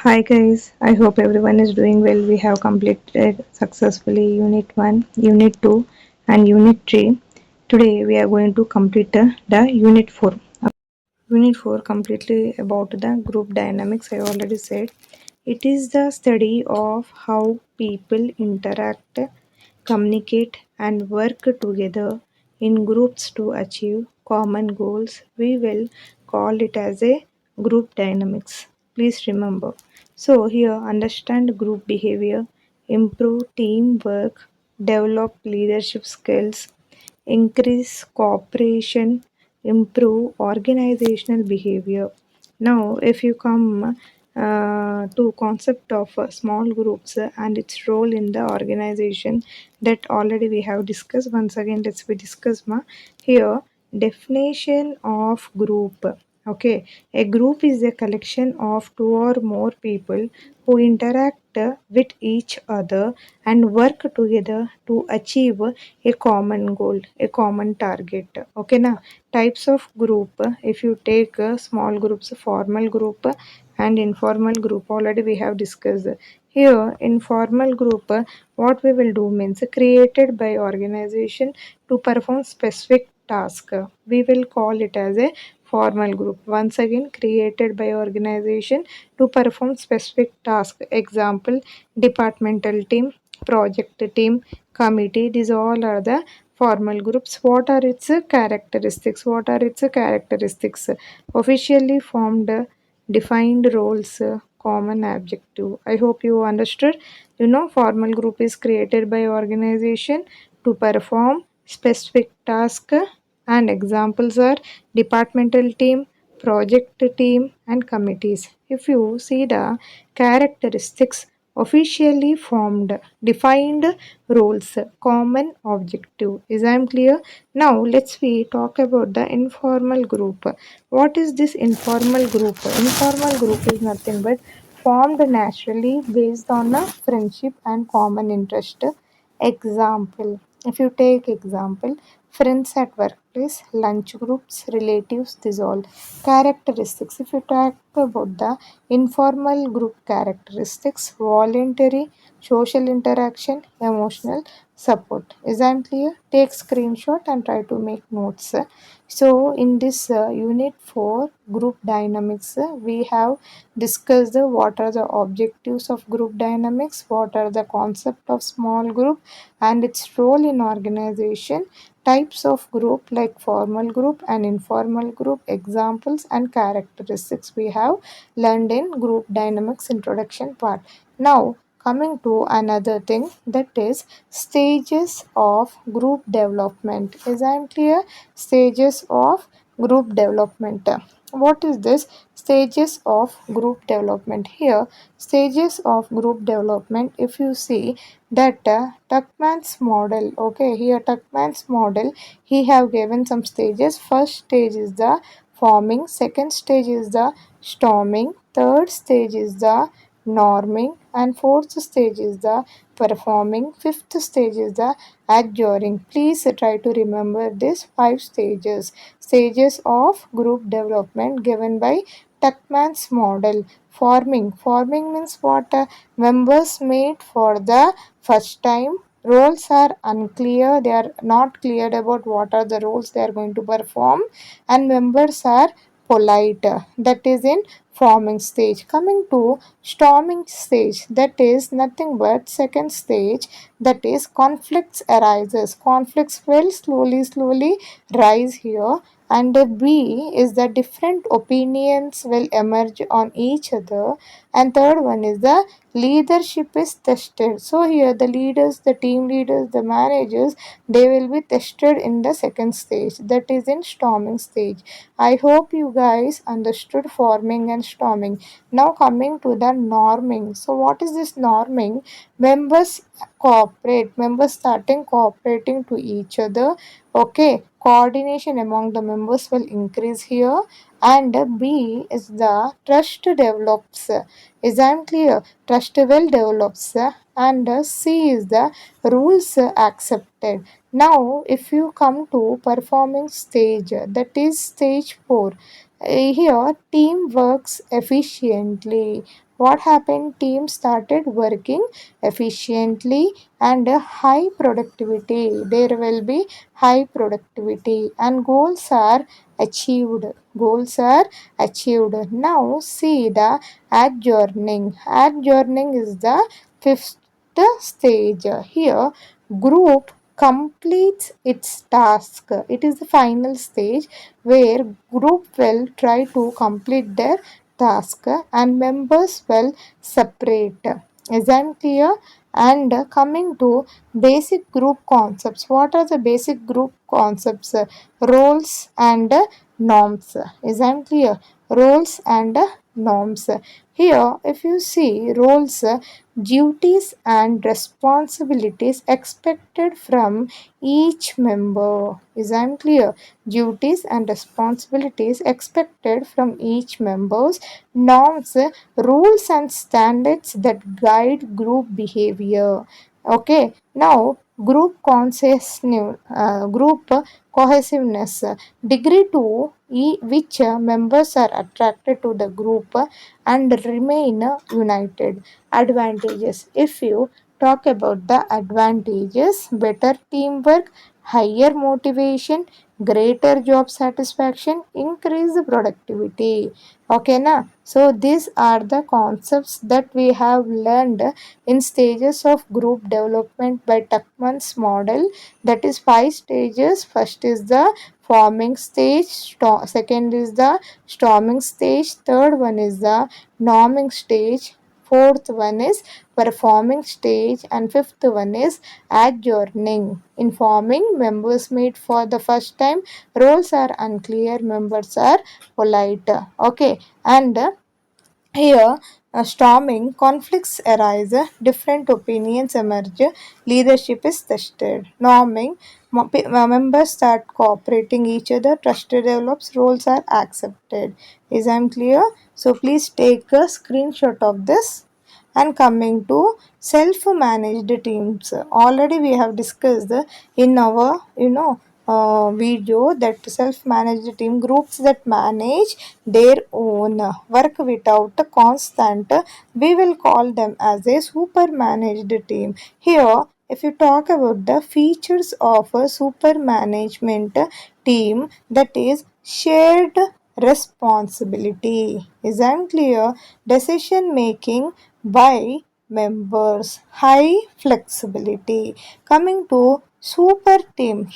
Hi guys, I hope everyone is doing well. We have completed successfully Unit 1, Unit 2 and Unit 3. Today we are going to complete the Unit 4. Unit 4 completely about the group dynamics. I already said it is the study of how people interact, communicate and work together in groups to achieve common goals. We will call it as a group dynamics. Please remember. So here understand group behavior, improve teamwork, develop leadership skills, increase cooperation, improve organizational behavior. Now, if you come to concept of small groups and its role in the organization, that already we have discussed. Once again, let's we discuss here definition of group. Okay, a group is a collection of two or more people who interact with each other and work together to achieve a common goal, a common target. Okay, now types of group. If you take small groups, formal group and informal group, already we have discussed. Here, informal group, what we will do means created by organization to perform specific task. We will call it as a formal group. Once again, created by organization to perform specific task. Example, departmental team, project team, committee. These all are the formal groups. What are its characteristics? What are its characteristics? Officially formed, defined roles, common objective. I hope you understood. Formal group is created by organization to perform specific task, and examples are departmental team, project team and committees. If you see the characteristics, officially formed, defined roles, common objective. Is I am clear? Now let's we talk about the informal group. What is this informal group? Informal group is nothing but formed naturally based on a friendship and common interest. Example, if you take example, friends at workplace, lunch groups, relatives, this all. Characteristics, if you talk about the informal group characteristics, voluntary, social interaction, emotional support. Is that clear? Take screenshot and try to make notes. So in this unit 4 group dynamics, we have discussed what are the objectives of group dynamics, what are the concept of small group and its role in organization, types of group like formal group and informal group, examples and characteristics we have learned in group dynamics introduction part. Now coming to another thing, that is stages of group development. Is I am clear? Stages of group development. What is this? Stages of group development. Here, stages of group development, if you see that Tuckman's model, okay, here Tuckman's model, he have given some stages. First stage is the forming, second stage is the storming, third stage is the norming, and fourth stage is the performing, fifth stage is the adjuring. Please try to remember these five stages of group development given by Tuckman's model. Forming means what? Members meet for the first time. Roles are unclear, they are not cleared about what are the roles they are going to perform, and members are polite. That is in forming stage. Coming to storming stage, that is nothing but second stage, that is conflicts arises. Conflicts will slowly rise here, and B is the different opinions will emerge on each other, and third one is the leadership is tested. So here the leaders, the team leaders, the managers, they will be tested in the second stage, that is in storming stage. I hope you guys understood forming and storming. Now coming to the norming. So what is this norming? Members cooperate, members starting cooperating to each other. Okay, coordination among the members will increase here, and B is the trust develops. Is that clear? Trust will develops, and C is the rules accepted. Now if you come to performing stage, that is stage 4. Here, team works efficiently. What happened? Team started working efficiently and high productivity. There will be high productivity and goals are achieved. Goals are achieved. Now see the adjourning. Adjourning is the fifth stage. Here, group completes its task. It is the final stage where group will try to complete their task and members will separate. Is that clear? And coming to basic group concepts. What are the basic group concepts? Roles and norms. Is that clear? Roles and norms. Here, if you see roles, duties and responsibilities expected from each member. Is that clear? Duties and responsibilities expected from each members. Norms, rules and standards that guide group behavior. Okay, now group cohesiveness, degree to which members are attracted to the group and remain united. Advantages, if you talk about the advantages: better teamwork, higher motivation, greater job satisfaction, increase productivity. Okay na? So these are the concepts that we have learned in stages of group development by Tuckman's model. That is five stages. First is the forming stage, second is the storming stage, third one is the norming stage, fourth one is performing stage, and fifth one is adjourning. Informing, members meet for the first time, roles are unclear, members are polite. Okay, and here, storming, conflicts arise, different opinions emerge, leadership is tested. Norming, members start cooperating each other, trust develops, roles are accepted. Is I'm clear? So please take a screenshot of this. And coming to self-managed teams, already we have discussed in our video that self-managed team, groups that manage their own work without a constant, we will call them as a super managed team. Here, if you talk about the features of a super management team, that is shared responsibility. Is that clear? Decision making by members, high flexibility. Coming to team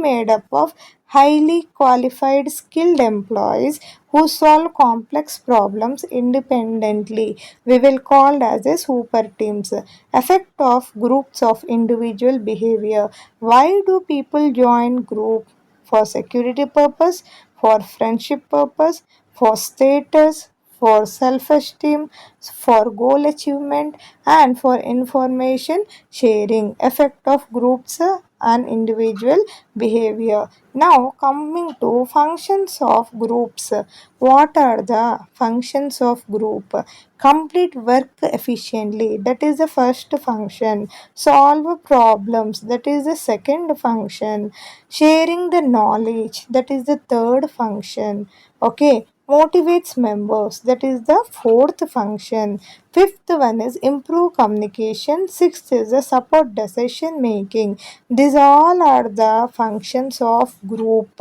made up of highly qualified, skilled employees who solve complex problems independently. We will call as a super teams. Effect of groups of individual behavior. Why do people join group? For security purpose, for friendship purpose, for status, for self-esteem, for goal achievement, and for information sharing. Effect of groups and individual behavior. Now coming to functions of groups. What are the functions of group? Complete work efficiently, that is the first function. Solve problems, that is the second function. Sharing the knowledge, that is the third function. Okay, motivates members, that is the fourth function. Fifth one is improve communication. Sixth is the support decision making. These all are the functions of group.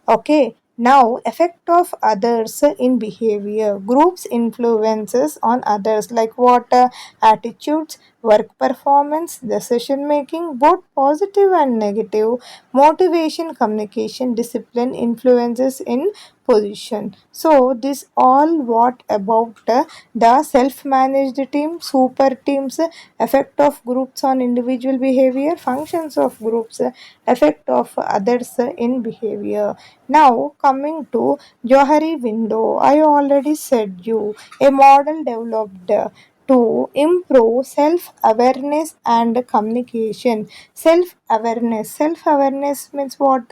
Okay, now effect of others in behavior. Groups influences on others, like what? Attitudes, work performance, decision making, both positive and negative. Motivation, communication, discipline, influences in position. So this all what about the self-managed team, super teams, effect of groups on individual behavior, functions of groups, effect of others in behavior. Now coming to Johari window, I already said you a model developed to improve self-awareness and communication. Self-awareness means what?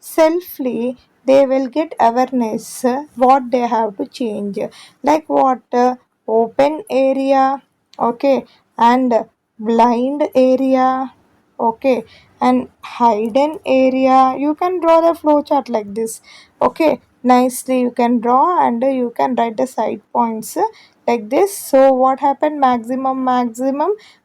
Selfly they will get awareness what they have to change, like what? Open area, okay, and blind area, okay, and hidden area. You can draw the flow chart like this. Okay, nicely you can draw, and you can write the side points like this. So what happened, maximum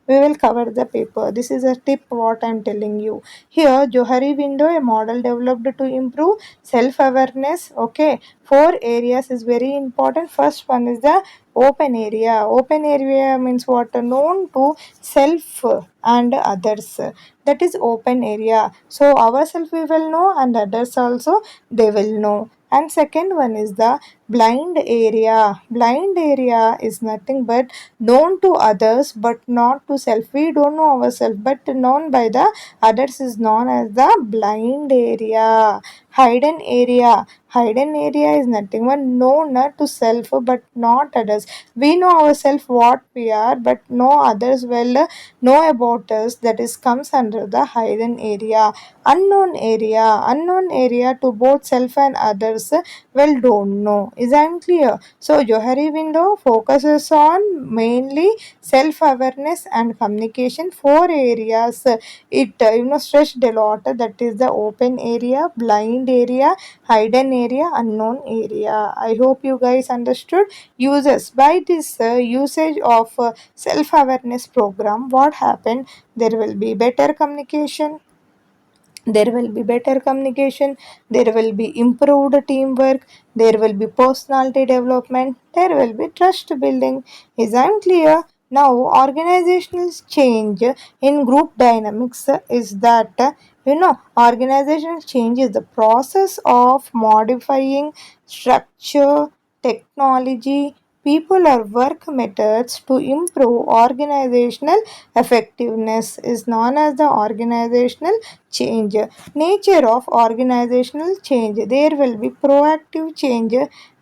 we will cover the paper. This is a tip what I'm telling you. Here Johari window, a model developed to improve self awareness. Okay, four areas is very important. First one is the open area. Open area means what? Known to self and others, that is open area. So ourselves we will know, and others also they will know. And second one is the blind area. Blind area is nothing but known to others but not to self. We don't know ourselves, but known by the others is known as the blind area. Hidden area. Hidden area is nothing but known to self but not others. We know ourselves what we are, but no others will know about us. That is comes under the hidden area. Unknown area. Unknown area to both self and others, well, don't know. Is that clear? So Johari window focuses on mainly self-awareness and communication. Four areas it stretched a lot. That is the open area, blind area, hidden area, unknown area. I hope you guys understood. Uses by this usage of self-awareness program, what happened? There will be better communication, there will be better communication, there will be improved teamwork, there will be personality development, there will be trust building. Is that clear? Now organizational change in group dynamics is that organizational change is the process of modifying structure, technology, people, or work methods to improve organizational effectiveness, is known as the organizational change. Nature of organizational change, there will be proactive change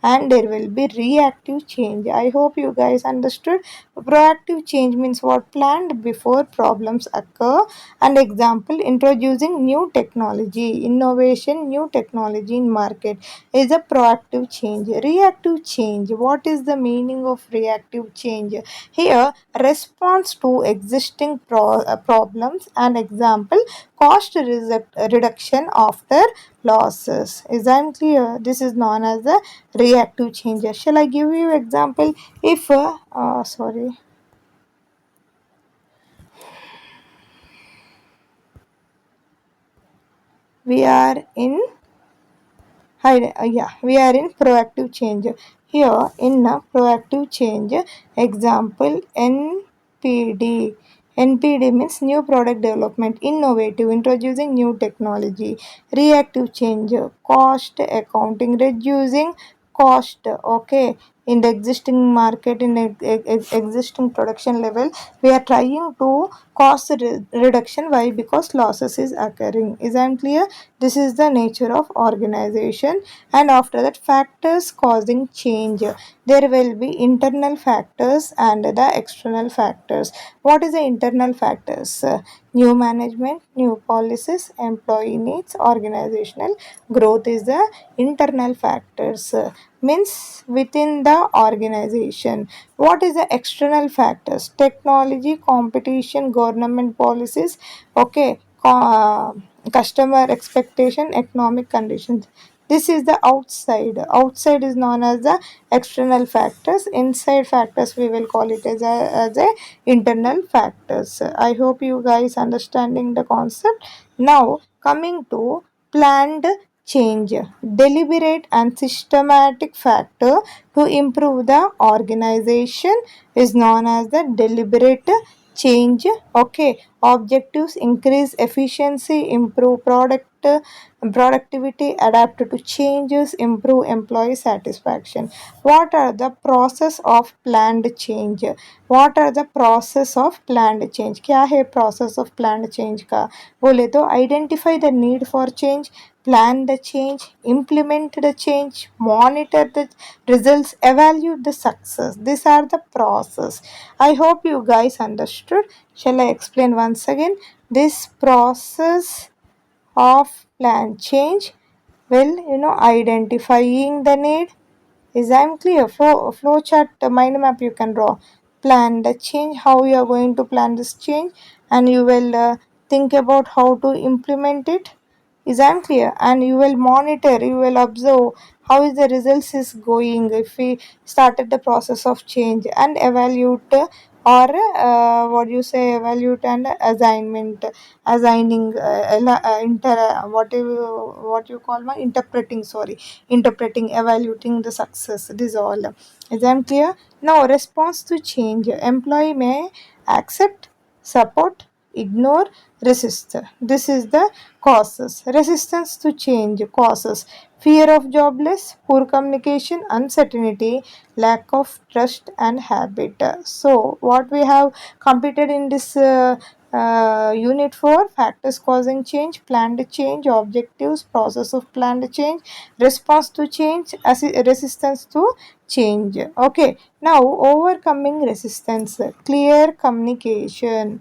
and there will be reactive change. I hope you guys understood. Proactive change means what? Planned before problems occur. And example, introducing new technology, innovation, new technology in market is a proactive change. Reactive change, what is the meaning of reactive change? Here, response to existing problems. An example, cost reduction after losses. Is that clear? This is known as the reactive change. Shall I give you example? If sorry, we are in we are in proactive change. Here in proactive change, example NPD. NPD means new product development, innovative, introducing new technology. Reactive change, cost accounting, reducing cost. Okay, in the existing market, in the existing production level, we are trying to cost reduction. Why? Because losses is occurring. Is that clear? This is the nature of organization. And after that, factors causing change, there will be internal factors and the external factors. What is the internal factors? New management, new policies, employee needs, organizational growth is the internal factors, means within the organization. What is the external factors? Technology, competition, government policies. Okay, customer expectation, economic conditions. This is the outside. Outside is known as the external factors. Inside factors we will call it as a internal factors. I hope you guys understanding the concept. Now coming to planned change, deliberate and systematic factor to improve the organization is known as the deliberate change. Okay, objectives, increase efficiency, improve productivity, adapt to changes, improve employee satisfaction. What are the process of planned change? What are the process of planned change? क्या है process of planned change का? बोले तो identify the need for change, plan the change, implement the change, monitor the results, evaluate the success. These are the process. I hope you guys understood. Shall I explain once again? This process of plan change will, identifying the need. Is I'm clear? Flow chart, mind map you can draw. Plan the change, how you are going to plan this change, and you will think about how to implement it. Is I'm clear? And you will monitor, you will observe how is the results is going if we started the process of change, and evaluate or what you say, evaluate and assignment, assigning what you call my interpreting, sorry, interpreting, evaluating the success. This all. Is I'm clear? Now response to change. Employee may accept, support, ignore, resist. This is the causes. Resistance to change causes fear of jobless, poor communication, uncertainty, lack of trust, and habit. So, what we have completed in this unit 4, factors causing change, planned change, objectives, process of planned change, response to change, resistance to change. Okay, now overcoming resistance, clear communication,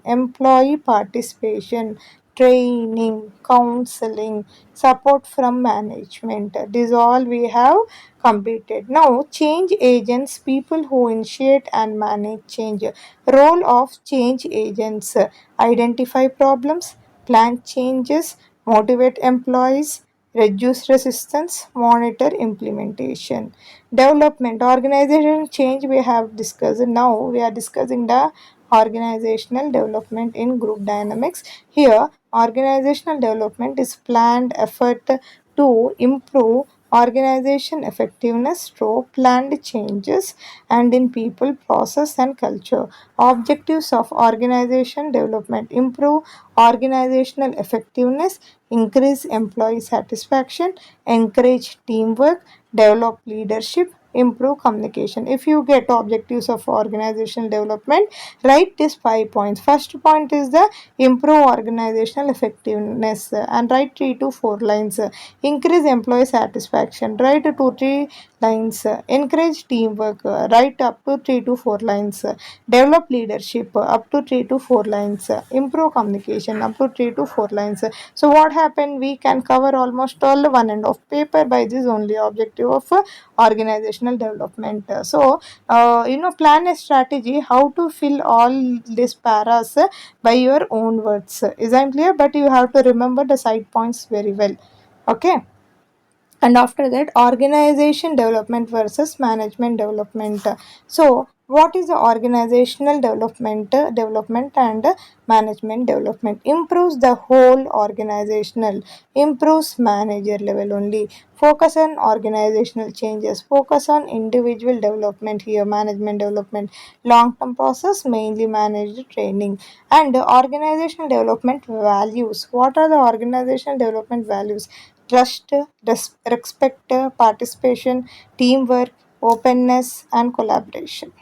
employee participation, training, counseling, support from management. This all we have completed. Now, change agents, people who initiate and manage change. Role of change agents: identify problems, plan changes, motivate employees, reduce resistance, monitor implementation. Development, organizational change we have discussed. Now we are discussing the organizational development in group dynamics. Here, organizational development is planned effort to improve organization effectiveness through planned changes and in people, process, and culture. Objectives of organization development: improve organizational effectiveness, increase employee satisfaction, encourage teamwork, develop leadership, improve communication. If you get objectives of organizational development, write these 5 points. First point is the improve organizational effectiveness, and write 3 to 4 lines. Increase employee satisfaction, write 2 3 lines. Encourage teamwork, write up to 3 to 4 lines. Develop leadership, up to 3 to 4 lines. Improve communication, up to 3 to 4 lines. So what happened, we can cover almost all one end of paper by this only objective of organizational development. Plan a strategy how to fill all these paras by your own words. Is I'm clear? But you have to remember the side points very well. Okay. And after that, organization development versus management development. So what is the organizational development and management development? Improves the whole organizational, improves manager level only. Focus on organizational changes, focus on individual development. Here management development, long term process, mainly managed training. And organizational development values. What are the organizational development values? Trust, respect, participation, teamwork, openness, and collaboration.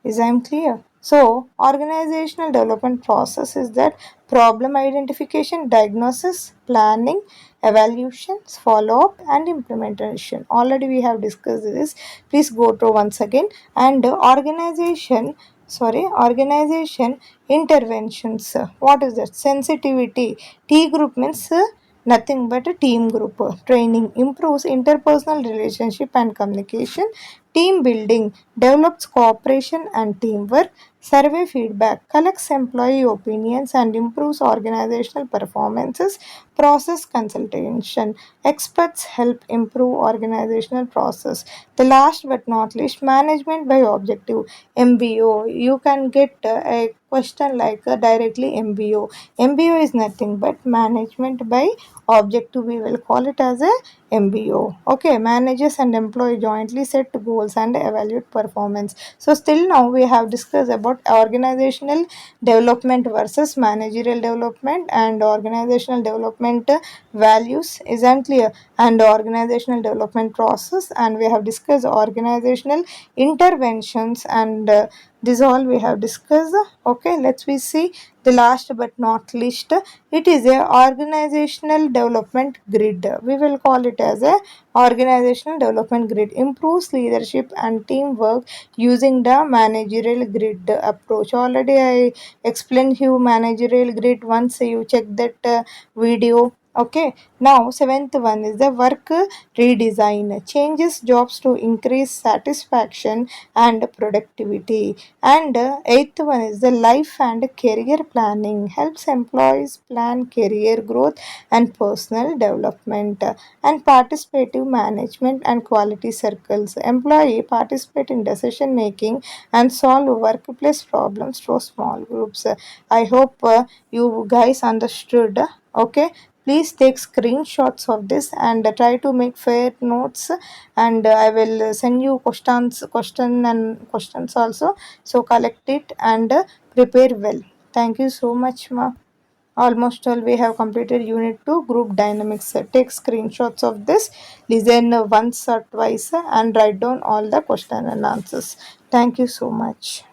Is I'm clear? So, organizational development process is that problem identification, diagnosis, planning, evaluations, follow up, and implementation. Already we have discussed this. Please go through once again. And organization interventions. What is that? Sensitivity. T group means nothing but a team group. Training improves interpersonal relationship and communication. Team building develops cooperation and teamwork. Survey feedback collects employee opinions and improves organizational performances. Process consultation, experts help improve organizational process. The last but not least, management by objective, MBO. You can get a question like directly MBO. MBO is nothing but management by objective. We will call it as a MBO. Okay, managers and employee jointly set goals and evaluate performance. So still now we have discussed about organizational development versus managerial development, and organizational development values is unclear, and organizational development process, and we have discussed organizational interventions, and this all we have discussed. Okay, let's we see the last but not least. It is a organizational development grid. We will call it as a organizational development grid. Improves leadership and teamwork using the managerial grid approach. Already I explained you managerial grid once. You check that video Okay, now seventh one is the work redesign. Changes jobs to increase satisfaction and productivity. And eighth one is the life and career planning. Helps employees plan career growth and personal development. And participative management and quality circles. Employee participate in decision making and solve workplace problems through small groups. I hope you guys understood. Okay, please take screenshots of this and try to make fair notes, and I will send you questions also, so collect it and prepare well. Thank you so much, ma. Almost all we have completed unit 2 group dynamics. Take screenshots of this, listen once or twice, and write down all the question and answers. Thank you so much.